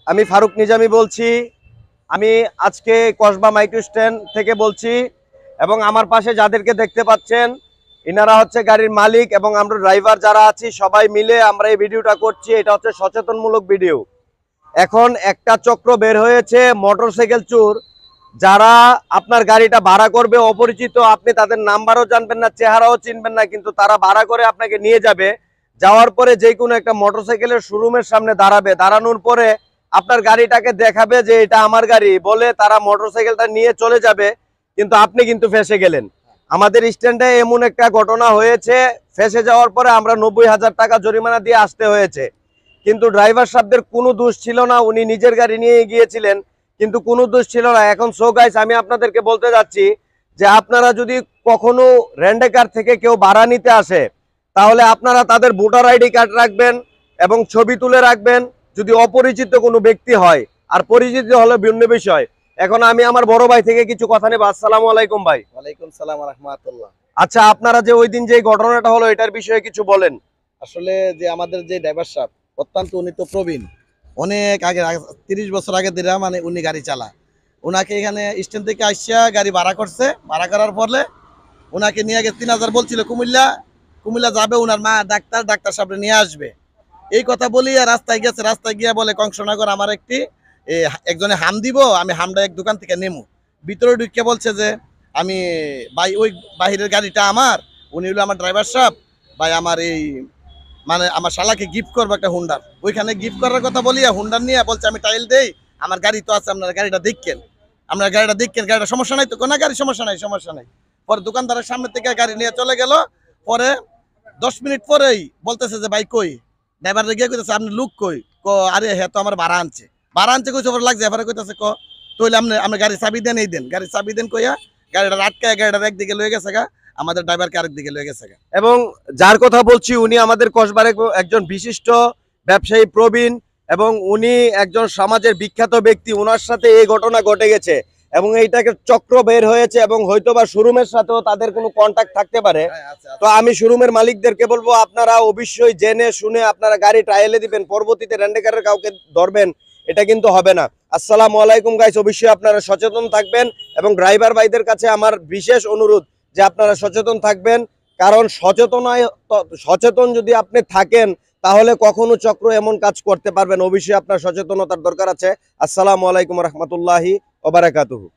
আমি ফারুক নিজামী বলছি। আমি আজকে কসবা মাইক্রো স্ট্যান্ড থেকে বলছি এবং আমার পাশে যাদেরকে দেখতে পাচ্ছেন ইনারা হচ্ছে গাড়ির মালিক এবং আমরা ড্রাইভার যারা আছি সবাই মিলে আমরা এই ভিডিওটা করছি। এটা হচ্ছে সচেতনমূলক ভিডিও। এখন একটা চক্র বের হয়েছে মোটরসাইকেল চোর, যারা আপনার গাড়িটা ভাড়া করবে অপরিচিত, আপনি তাদের নাম্বারও জানবেন না, চেহারাও চিনবেন না, কিন্তু তারা ভাড়া করে আপনাকে নিয়ে যাবে। যাওয়ার পরে যে কোনো একটা মোটরসাইকেলের শোরুমের সামনে দাঁড়াবে, দাঁড়ানোর পরে আপনার গাড়িটাকে দেখাবে যে এটা আমার গাড়ি বলে তারা মোটরসাইকেলটা নিয়ে চলে যাবে, কিন্তু আপনি কিন্তু ফেঁসে গেলেন। আমাদের স্ট্যান্ডে এমন একটা ঘটনা হয়েছে, ফেঁসে যাওয়ার পরে আমরা 90,000 টাকা জরিমানা দিয়ে আসতে হয়েছে, কিন্তু ড্রাইভার সাহেবদের কোনো দোষ ছিল না, উনি নিজের গাড়ি নিয়ে গিয়েছিলেন, কিন্তু কোনো দোষ ছিল না। এখন সো গাইস, আমি আপনাদেরকে বলতে যাচ্ছি যে আপনারা যদি কখনো রেন্টেকার থেকে কেউ ভাড়া নিতে আসে, তাহলে আপনারা তাদের ভোটার আইডি কার্ড রাখবেন এবং ছবি তুলে রাখবেন, যদি অপরিচিত কোনো ব্যক্তি হয়। আর পরিচিত হলে ভিন্ন বিষয়। এখন আমি আমার বড় ভাই থেকে কিছু কথা নেব। আসসালামু আলাইকুম ভাই। ওয়ালাইকুম সালাম ওয়া রাহমাতুল্লাহ। আচ্ছা, আপনারা যে ওই দিন যে ঘটনাটা হলো এটার বিষয়ে কিছু বলেন। আসলে যে আমাদের যে ড্রাইভার সাহেব অত্যন্ত উনি তো প্রবীণ, অনেক আগে 30 বছর আগে দিরা মানে উনি গাড়ি চালা। ওনাকে এখানে স্ট্যান্ড থেকে আসিয়া গাড়ি ভাড়া করছে, ভাড়া করার ফলে ওনাকে নিয়ে গিয়ে 3,000 বলছিল কুমিল্লা, কুমিল্লা যাবে ওনার মা ডাক্তার সাহেব নিয়ে আসবে। এই কথা বলিয়া রাস্তায় গেছে, রাস্তায় গিয়া বলে কংসনগর আমার একজনে হাম দিব, আমি হামটা এক দোকান থেকে নেমু। ভিতরে ঢুকে বলছে যে আমি ভাই ওই বাহিরের গাড়িটা আমার, উনি হলো আমার ড্রাইভার সাহেব, ভাই আমার এই মানে আমার শালাকে গিফট করবো একটা হুন্ডার, ওইখানে গিফট করার কথা বলিয়া হুন্ডার নিয়ে বলছে আমি টাইল দেই, আমার গাড়ি তো আছে, আপনার গাড়িটা দেখেন, আপনার গাড়িটা দেখেন, গাড়িটা সমস্যা নাই তো, কোনো গাড়ি সমস্যা নাই, সমস্যা নাই। পরে দোকানদারের সামনে থেকে গাড়ি নিয়ে চলে গেল। পরে 10 মিনিট পরেই বলতেছে যে ভাই কই, ড্রাইভার গিয়ে কইতেছে আপনি লুক কই, আরে হ্যাঁ তো আমার ভাড়া আনছে, কইছে ওপর লাগছে, এবারে কইতেছে তইলে আপনি গাড়ি চাবি দেন, এই দেন গাড়ি চাবি দেন কইয়া গাড়িটা আটকায় গাড়িটা একদিকে লয়ে গেছে গা, আমাদের ড্রাইভারকে আরেক দিকে লয়ে গেছে গা। এবং যার কথা বলছি উনি আমাদের কসবার একজন বিশিষ্ট ব্যবসায়ী প্রবীণ, এবং উনি একজন সমাজের বিখ্যাত ব্যক্তি। ওনার সাথে এই ঘটনা ঘটে গেছে এবং এইটাকে চক্র বের হয়েছে এবং হয়তোবা শোরুমের সাথেও তাদের কোনো কন্টাক্ট থাকতে পারে। তো আমি শোরুমের মালিকদেরকে বলবো আপনারা অবশ্যই জেনে শুনে আপনারা গাড়ি ট্রায়ালে দিবেন, পরবর্তীতে রেন্টেকারের কাউকে ধরবেন এটা কিন্তু হবে না। আসসালামু আলাইকুম গাইস, অবশ্যই আপনারা সচেতন থাকবেন এবং ড্রাইভার ভাইদের কাছে আমার বিশেষ অনুরোধ যে আপনারা সচেতন থাকবেন, কারণ সচেতন যদি আপনি থাকেন তাহলে কখনো চক্র এমন কাজ করতে পারবেন। অবশ্যই আপনার সচেতনতার দরকার আছে। আসসালামু আলাইকুম রহমতুল্লাহি ওয়া বারাকাতুহু।